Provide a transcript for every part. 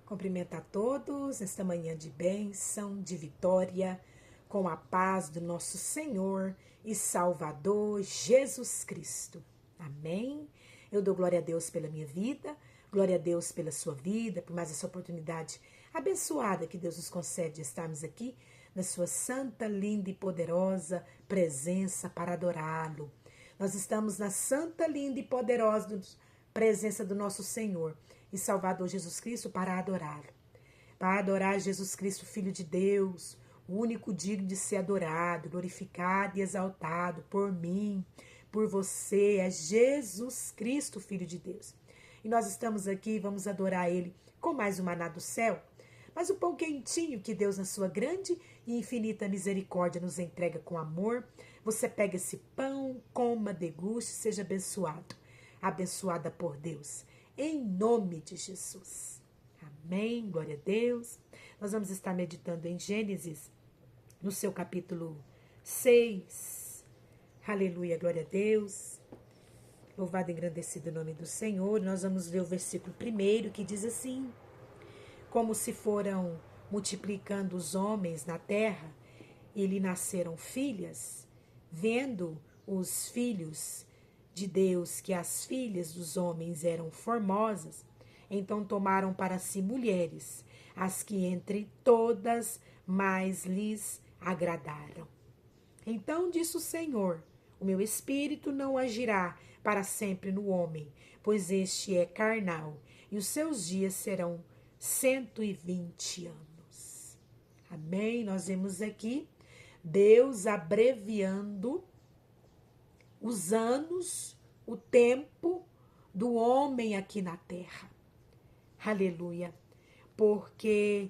Cumprimento a todos nesta manhã de bênção, de vitória, com a paz do nosso Senhor e Salvador Jesus Cristo. Amém? Eu dou glória a Deus pela minha vida, glória a Deus pela sua vida, por mais essa oportunidade abençoada que Deus nos concede de estarmos aqui na sua santa, linda e poderosa presença para adorá-lo. Nós estamos na santa, linda e poderosa presença do nosso Senhor e Salvador Jesus Cristo para adorá-lo. Para adorar Jesus Cristo, Filho de Deus, o único digno de ser adorado, glorificado e exaltado por mim, por você, é Jesus Cristo, Filho de Deus. E nós estamos aqui, vamos adorar Ele com mais um maná do céu, mas o pão quentinho que Deus, na sua grande e infinita misericórdia, nos entrega com amor. Você pega esse pão, coma, deguste, seja abençoado, abençoada por Deus, em nome de Jesus. Amém, glória a Deus. Nós vamos estar meditando em Gênesis, no seu capítulo 6. Aleluia, glória a Deus. Louvado e engrandecido o nome do Senhor. Nós vamos ver o versículo 1 que diz assim: como se foram multiplicando os homens na terra, e lhe nasceram filhas, vendo os filhos de Deus que as filhas dos homens eram formosas, então tomaram para si mulheres, as que entre todas mais lhes agradaram. Então disse o Senhor: o meu espírito não agirá para sempre no homem, pois este é carnal, e os seus dias serão 120 anos. Amém? Nós vemos aqui Deus abreviando os anos, o tempo do homem aqui na terra. Aleluia. Porque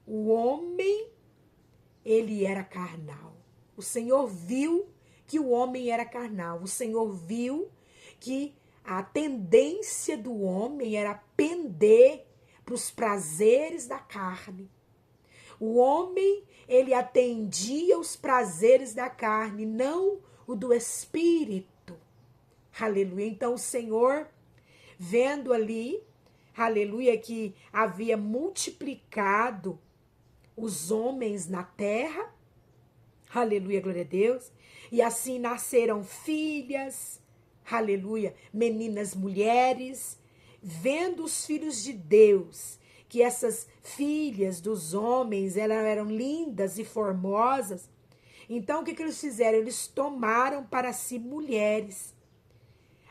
o homem, ele era carnal. O Senhor viu que o homem era carnal. O Senhor viu que a tendência do homem era pender para os prazeres da carne. O homem, ele atendia os prazeres da carne, não o do espírito. Aleluia. Então o Senhor, vendo ali, aleluia, que havia multiplicado os homens na terra, aleluia, glória a Deus, e assim nasceram filhas, aleluia, meninas, mulheres, vendo os filhos de Deus, que essas filhas dos homens, elas eram lindas e formosas. Então, o que eles fizeram? Eles tomaram para si mulheres,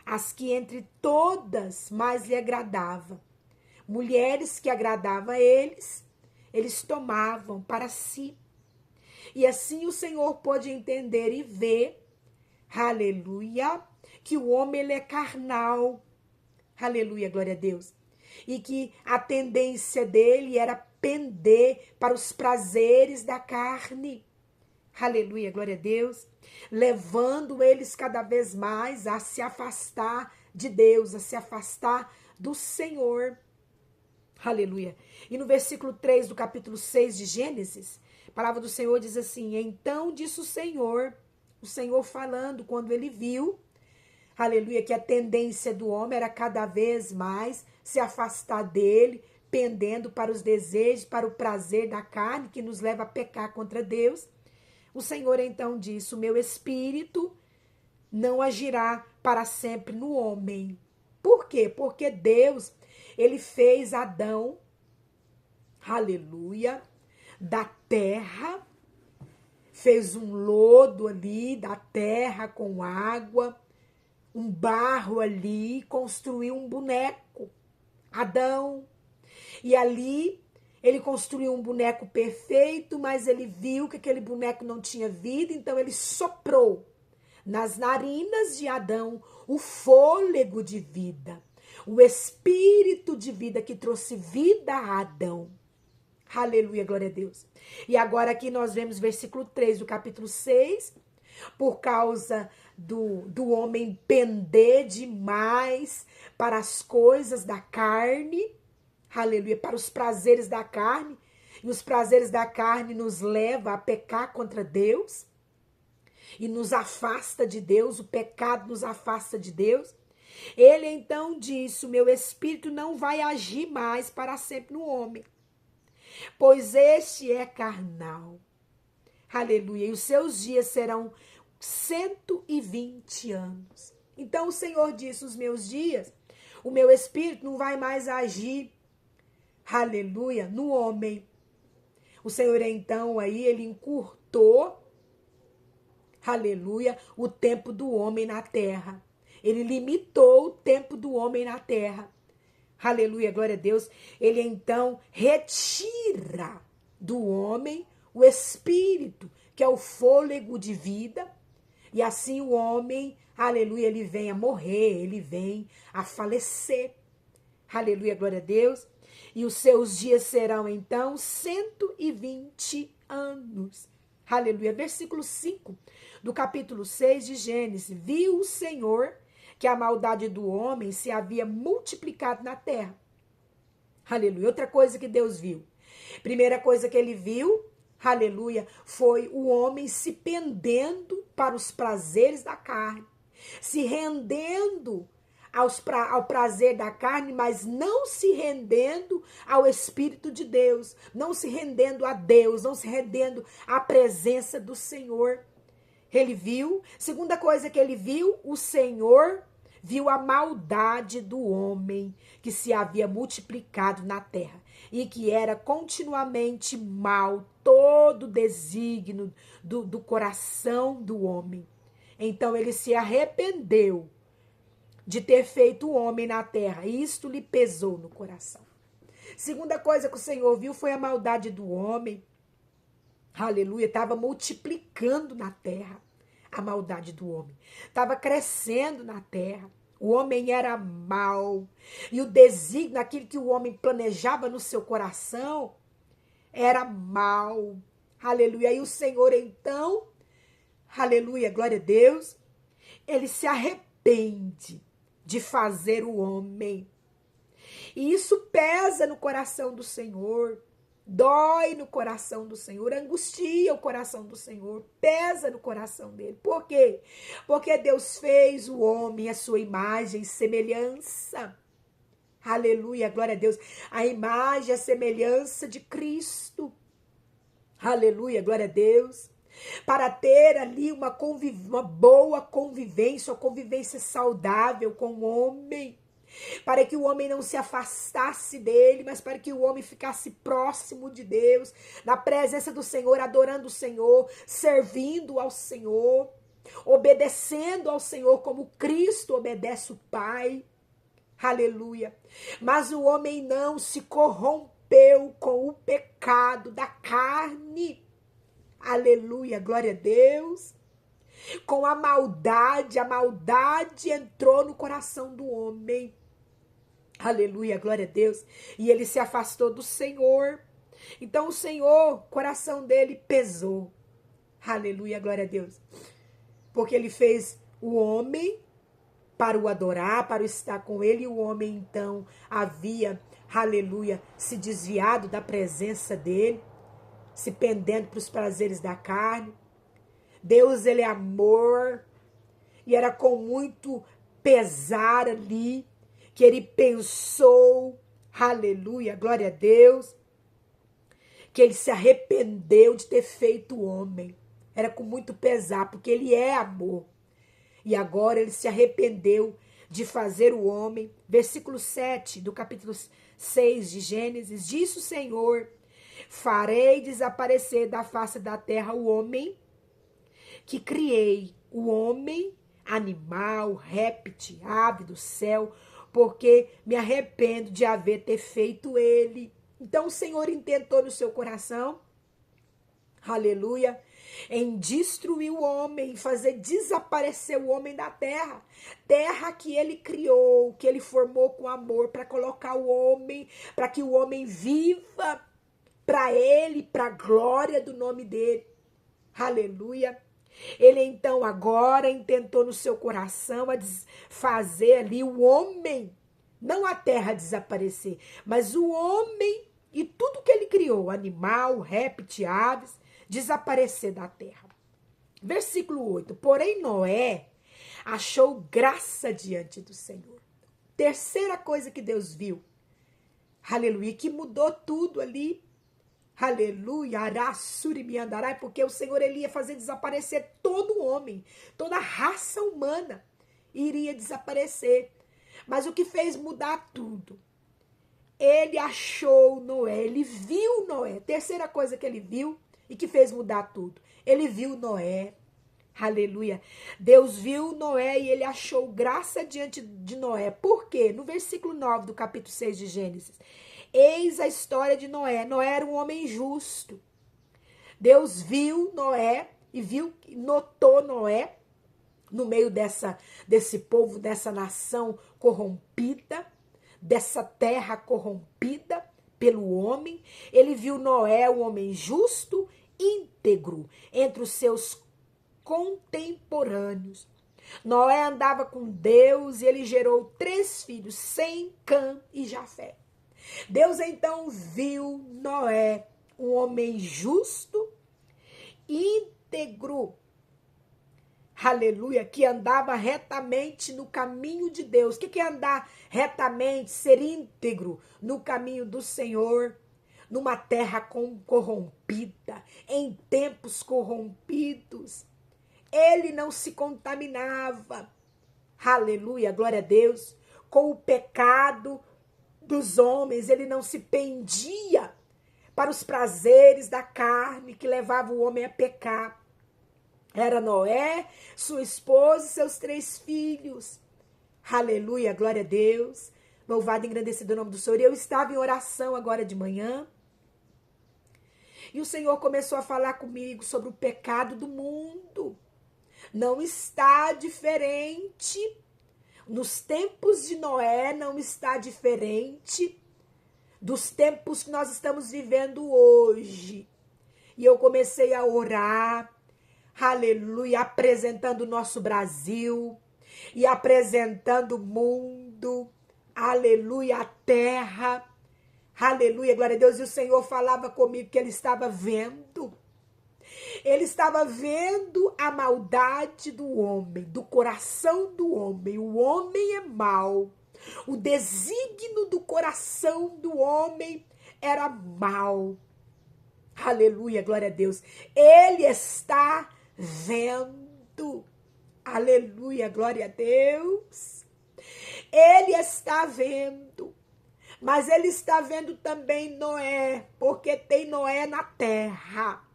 as que entre todas mais lhe agradavam. Mulheres que agradavam a eles, eles tomavam para si. E assim o Senhor pôde entender e ver, aleluia, que o homem ele é carnal. Aleluia, glória a Deus. E que a tendência dele era pender para os prazeres da carne. Aleluia, glória a Deus. Levando eles cada vez mais a se afastar de Deus, a se afastar do Senhor. Aleluia. E no versículo 3 do capítulo 6 de Gênesis, a palavra do Senhor diz assim: então disse o Senhor falando quando ele viu, aleluia, que a tendência do homem era cada vez mais se afastar dele, pendendo para os desejos, para o prazer da carne, que nos leva a pecar contra Deus. O Senhor então disse: o meu espírito não agirá para sempre no homem. Por quê? Porque Deus, ele fez Adão, aleluia, da terra, fez um lodo ali da terra com água, um barro ali, construiu um boneco, Adão. E ali ele construiu um boneco perfeito, mas ele viu que aquele boneco não tinha vida, então ele soprou nas narinas de Adão o fôlego de vida, o espírito de vida que trouxe vida a Adão. Aleluia, glória a Deus. E agora aqui nós vemos versículo 3 do capítulo 6, por causa do homem pender demais para as coisas da carne, aleluia, para os prazeres da carne, e os prazeres da carne nos levam a pecar contra Deus, e nos afasta de Deus, o pecado nos afasta de Deus. Ele então disse: o meu espírito não vai agir mais para sempre no homem, pois este é carnal. Aleluia. E os seus dias serão 120 anos. Então o Senhor disse: os meus dias, o meu espírito não vai mais agir, aleluia, no homem. O Senhor então aí, ele encurtou, aleluia, o tempo do homem na terra. Ele limitou o tempo do homem na terra. Aleluia, glória a Deus. Ele então retira do homem o espírito, que é o fôlego de vida. E assim o homem, aleluia, ele vem a morrer, ele vem a falecer. Aleluia, glória a Deus. E os seus dias serão então 120 anos. Aleluia. Versículo 5 do capítulo 6 de Gênesis. Viu o Senhor que a maldade do homem se havia multiplicado na terra. Aleluia. Outra coisa que Deus viu. Primeira coisa que ele viu, aleluia, foi o homem se pendendo para os prazeres da carne, se rendendo ao prazer da carne, mas não se rendendo ao Espírito de Deus, não se rendendo a Deus, não se rendendo à presença do Senhor. Ele viu, segunda coisa que ele viu, o Senhor viu a maldade do homem que se havia multiplicado na terra e que era continuamente mal todo desígnio do coração do homem. Então ele se arrependeu de ter feito o homem na terra, e isto lhe pesou no coração. Segunda coisa que o Senhor viu foi a maldade do homem. Aleluia, estava multiplicando na terra. A maldade do homem estava crescendo na terra. O homem era mau. E o desígnio, aquilo que o homem planejava no seu coração, era mau. Aleluia. E o Senhor, então, aleluia, glória a Deus, ele se arrepende de fazer o homem. E isso pesa no coração do Senhor. Dói no coração do Senhor, angustia o coração do Senhor, pesa no coração dele. Por quê? Porque Deus fez o homem à sua imagem e semelhança. Aleluia, glória a Deus. A imagem e a semelhança de Cristo. Aleluia, glória a Deus. Para ter ali uma boa convivência, uma convivência saudável com o homem. Para que o homem não se afastasse dele, mas para que o homem ficasse próximo de Deus, na presença do Senhor, adorando o Senhor, servindo ao Senhor, obedecendo ao Senhor como Cristo obedece o Pai. Aleluia. Mas o homem não se corrompeu com o pecado da carne. Aleluia, glória a Deus. Com a maldade entrou no coração do homem. Aleluia, glória a Deus. E ele se afastou do Senhor. Então o Senhor, coração dele pesou. Aleluia, glória a Deus. Porque ele fez o homem para o adorar, para estar com ele. E o homem então havia, aleluia, se desviado da presença dele, se pendendo para os prazeres da carne. Deus, ele é amor. E era com muito pesar ali que ele pensou, aleluia, glória a Deus, que ele se arrependeu de ter feito o homem. Era com muito pesar, porque ele é amor. E agora ele se arrependeu de fazer o homem. Versículo 7 do capítulo 6 de Gênesis. Disse o Senhor: farei desaparecer da face da terra o homem que criei, o homem, animal, réptil, ave do céu, porque me arrependo de ter feito ele. Então o Senhor intentou no seu coração, aleluia, em destruir o homem, fazer desaparecer o homem da terra. Terra que ele criou, que ele formou com amor para colocar o homem, para que o homem viva para ele, para a glória do nome dele. Aleluia. Ele então agora intentou no seu coração a fazer ali o homem, não a terra desaparecer, mas o homem e tudo que ele criou, animal, réptil, aves, desaparecer da terra. Versículo 8. Porém Noé achou graça diante do Senhor. Terceira coisa que Deus viu, aleluia, que mudou tudo ali, aleluia, arassuri me andarai, porque o Senhor ele ia fazer desaparecer todo homem, toda a raça humana iria desaparecer. Mas o que fez mudar tudo? Ele achou Noé, ele viu Noé. Terceira coisa que ele viu e que fez mudar tudo. Ele viu Noé. Aleluia. Deus viu Noé e ele achou graça diante de Noé. Por quê? No versículo 9 do capítulo 6 de Gênesis. Eis a história de Noé. Noé era um homem justo. Deus viu Noé e notou Noé no meio desse povo, dessa nação corrompida, dessa terra corrompida pelo homem. Ele viu Noé, um homem justo, íntegro, entre os seus contemporâneos. Noé andava com Deus e ele gerou 3 filhos, Sem, Cã e Jafé. Deus então viu Noé, um homem justo, íntegro, aleluia, que andava retamente no caminho de Deus. O que é andar retamente, ser íntegro no caminho do Senhor, numa terra corrompida, em tempos corrompidos? Ele não se contaminava, aleluia, glória a Deus, com o pecado dos homens. Ele não se pendia para os prazeres da carne que levavam o homem a pecar. Era Noé, sua esposa e seus 3 filhos. Aleluia, glória a Deus. Louvado e engrandecido o nome do Senhor. Eu estava em oração agora de manhã. E o Senhor começou a falar comigo sobre o pecado do mundo. Não está diferente. Nos tempos de Noé não está diferente dos tempos que nós estamos vivendo hoje. E eu comecei a orar, aleluia, apresentando o nosso Brasil e apresentando o mundo, aleluia, a terra, aleluia, glória a Deus. E o Senhor falava comigo que ele estava vendo a maldade do homem, do coração do homem. O homem é mau, o desígnio do coração do homem era mau. Aleluia, glória a Deus. Ele está vendo. Aleluia, glória a Deus. Ele está vendo. Mas ele está vendo também Noé, porque tem Noé na terra.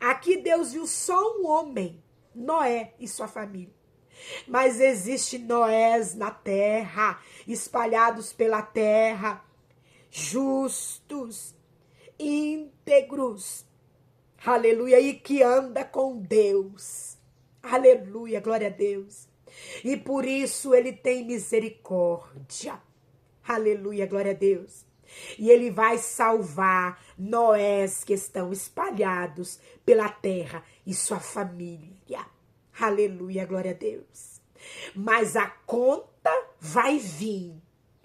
Aqui Deus viu só um homem, Noé e sua família. Mas existe Noés na terra, espalhados pela terra, justos, íntegros, aleluia, e que anda com Deus, aleluia, glória a Deus, e por isso ele tem misericórdia, aleluia, glória a Deus, e ele vai salvar Noés que estão espalhados pela terra e sua família, aleluia, glória a Deus, mas a conta vai vir,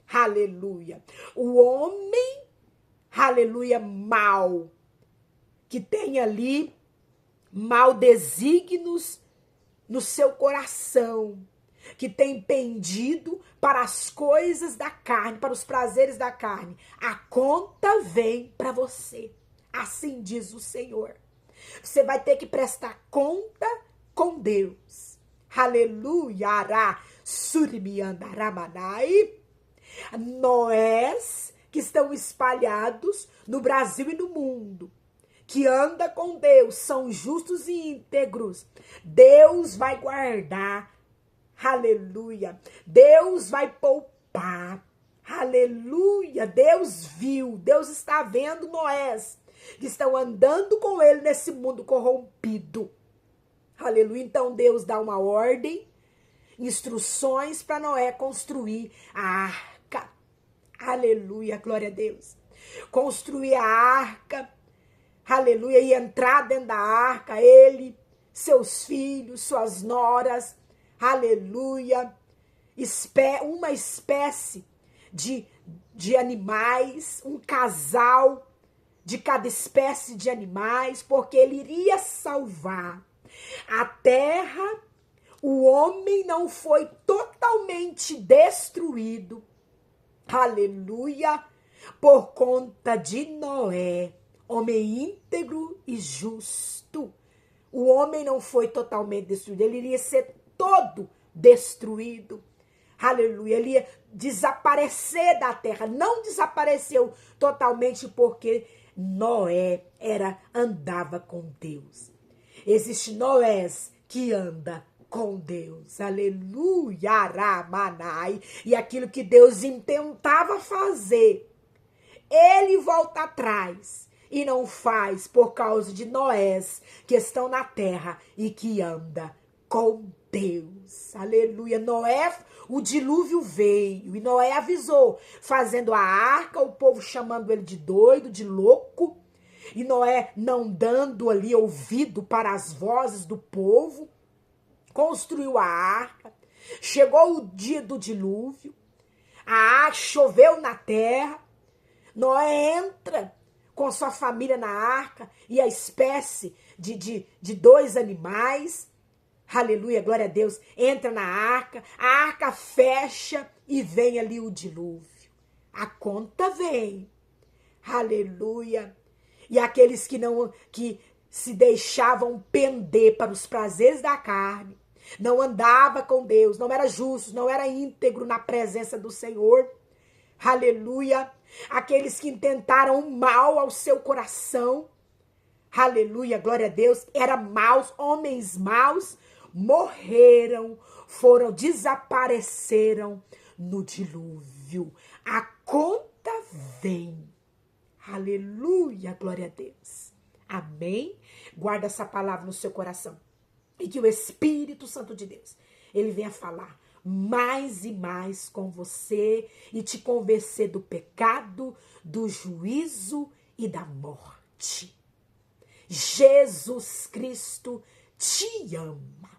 aleluia, o homem, aleluia, mal, que tem ali mal desígnios no seu coração, que tem pendido para as coisas da carne, para os prazeres da carne. A conta vem para você. Assim diz o Senhor. Você vai ter que prestar conta com Deus. Aleluia, ará, surimi andaramanai. Noés que estão espalhados no Brasil e no mundo, que anda com Deus, são justos e íntegros. Deus vai guardar, aleluia. Deus vai poupar, aleluia. Deus viu, Deus está vendo Noés, que estão andando com ele nesse mundo corrompido, aleluia. Então Deus dá uma ordem, instruções para Noé construir a arca. Aleluia, glória a Deus. Construir a arca, aleluia, e entrar dentro da arca, ele, seus filhos, suas noras, aleluia, uma espécie de animais, um casal de cada espécie de animais, porque ele iria salvar a terra, o homem não foi totalmente destruído, aleluia, por conta de Noé, homem íntegro e justo. O homem não foi totalmente destruído, ele iria ser todo destruído. Aleluia, ele ia desaparecer da terra. Não desapareceu totalmente porque Noé andava com Deus. Existe Noés que anda com Deus. Aleluia, Aramanai. E aquilo que Deus intentava fazer, ele volta atrás e não faz por causa de Noés que estão na terra e que anda com Deus. Aleluia. Noé, o dilúvio veio e Noé avisou, fazendo a arca, o povo chamando ele de doido, de louco, e Noé não dando ali ouvido para as vozes do povo, construiu a arca. Chegou o dia do dilúvio, a arca choveu na terra, Noé entra com sua família na arca e a espécie de 2 animais, aleluia, glória a Deus, entra na arca, a arca fecha e vem ali o dilúvio. A conta vem, aleluia. E aqueles que se deixavam pender para os prazeres da carne, não andava com Deus, não era justo, não era íntegro na presença do Senhor, aleluia. Aqueles que intentaram mal ao seu coração, aleluia, glória a Deus, eram maus, homens maus, morreram, desapareceram no dilúvio. A conta vem. Aleluia, glória a Deus. Amém? Guarda essa palavra no seu coração. E que o Espírito Santo de Deus, ele venha falar mais e mais com você e te convencer do pecado, do juízo e da morte. Jesus Cristo te ama.